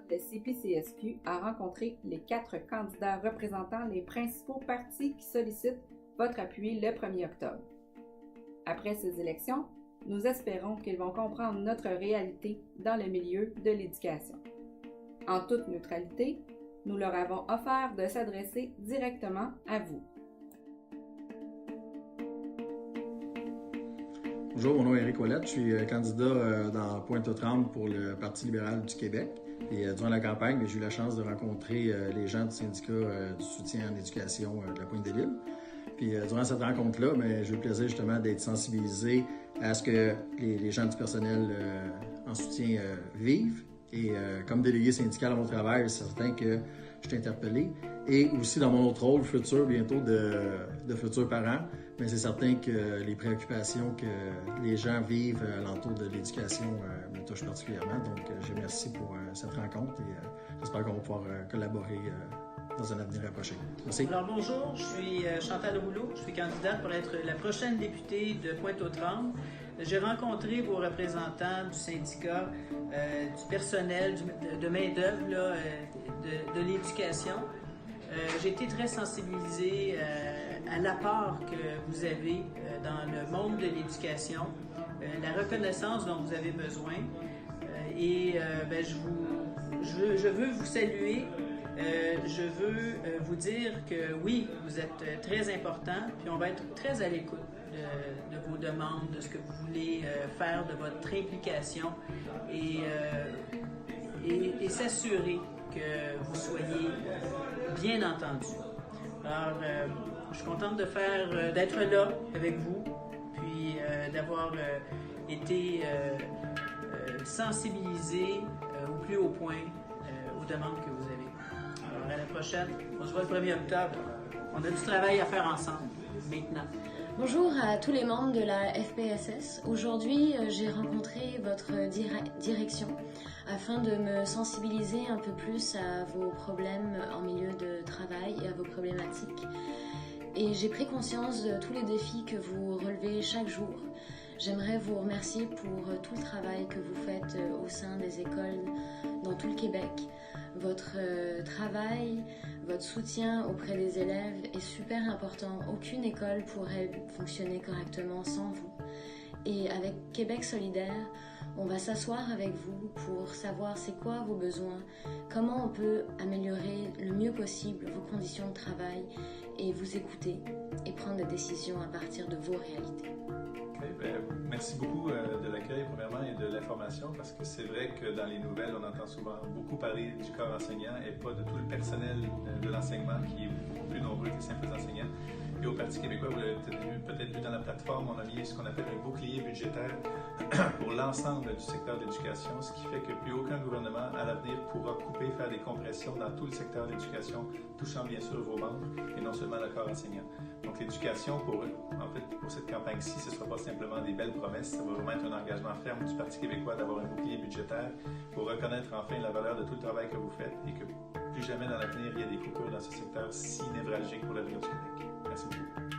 de CPCSQ a rencontré les 4 candidats représentant les principaux partis qui sollicitent votre appui le 1er octobre. Après ces élections, nous espérons qu'ils vont comprendre notre réalité dans le milieu de l'éducation. En toute neutralité, nous leur avons offert de s'adresser directement à vous. Bonjour, mon nom est Éric Ouellette, je suis candidat dans Pointe-aux-Trembles pour le Parti libéral du Québec. Et durant la campagne, j'ai eu la chance de rencontrer les gens du syndicat du soutien en éducation de la Pointe-des-Villes. Puis durant cette rencontre-là, j'ai eu le plaisir justement d'être sensibilisé à ce que les gens du personnel en soutien vivent. Et comme délégué syndical à mon travail, c'est certain que je suis interpellé. Et aussi dans mon autre rôle futur, bientôt, de futurs parents, mais c'est certain que les préoccupations que les gens vivent alentour de l'éducation me touchent particulièrement. Donc, je remercie pour cette rencontre et j'espère qu'on va pouvoir collaborer dans un avenir approché. Merci. Alors bonjour, je suis Chantal Rouleau, je suis candidate pour être la prochaine députée de Pointe-aux-Trembles. J'ai rencontré vos représentants du syndicat, du personnel, de main-d'œuvre de l'éducation. J'ai été très sensibilisée à l'apport que vous avez dans le monde de l'éducation, la reconnaissance dont vous avez besoin. Je veux vous saluer. Je veux vous dire que oui, vous êtes très important, puis on va être très à l'écoute de vos demandes, de ce que vous voulez faire, de votre implication et s'assurer que vous soyez bien entendus. Alors, je suis contente d'être là avec vous, puis d'avoir été sensibilisé au plus haut point aux demandes que vous avez. Alors, à la prochaine. On se voit le 1er octobre. On a du travail à faire ensemble, maintenant. Bonjour à tous les membres de la FPSS. Aujourd'hui, j'ai rencontré votre direction afin de me sensibiliser un peu plus à vos problèmes en milieu de travail et à vos problématiques. Et j'ai pris conscience de tous les défis que vous relevez chaque jour. J'aimerais vous remercier pour tout le travail que vous faites au sein des écoles dans tout le Québec. Votre travail, votre soutien auprès des élèves est super important. Aucune école pourrait fonctionner correctement sans vous. Et avec Québec solidaire, on va s'asseoir avec vous pour savoir c'est quoi vos besoins, comment on peut améliorer le mieux possible vos conditions de travail et vous écouter et prendre des décisions à partir de vos réalités. Merci beaucoup de l'accueil, premièrement, et de l'information, parce que c'est vrai que dans les nouvelles, on entend souvent beaucoup parler du corps enseignant et pas de tout le personnel de l'enseignement qui est beaucoup plus nombreux que les simples enseignants. Et au Parti québécois, vous l'avez peut-être vu dans la plateforme, on a mis ce qu'on appelle un bouclier budgétaire pour l'ensemble du secteur d'éducation, ce qui fait que plus aucun gouvernement à l'avenir pourra couper, faire des compressions dans tout le secteur d'éducation, touchant bien sûr vos membres et non seulement le corps enseignant. Donc l'éducation, pour cette campagne-ci, ce ne sera pas simplement des belles promesses, ça va vraiment être un engagement ferme du Parti québécois d'avoir un bouclier budgétaire pour reconnaître enfin la valeur de tout le travail que vous faites et que plus jamais dans l'avenir, il y a des coupures dans ce secteur si névralgique pour l'avenir du Québec. Merci beaucoup.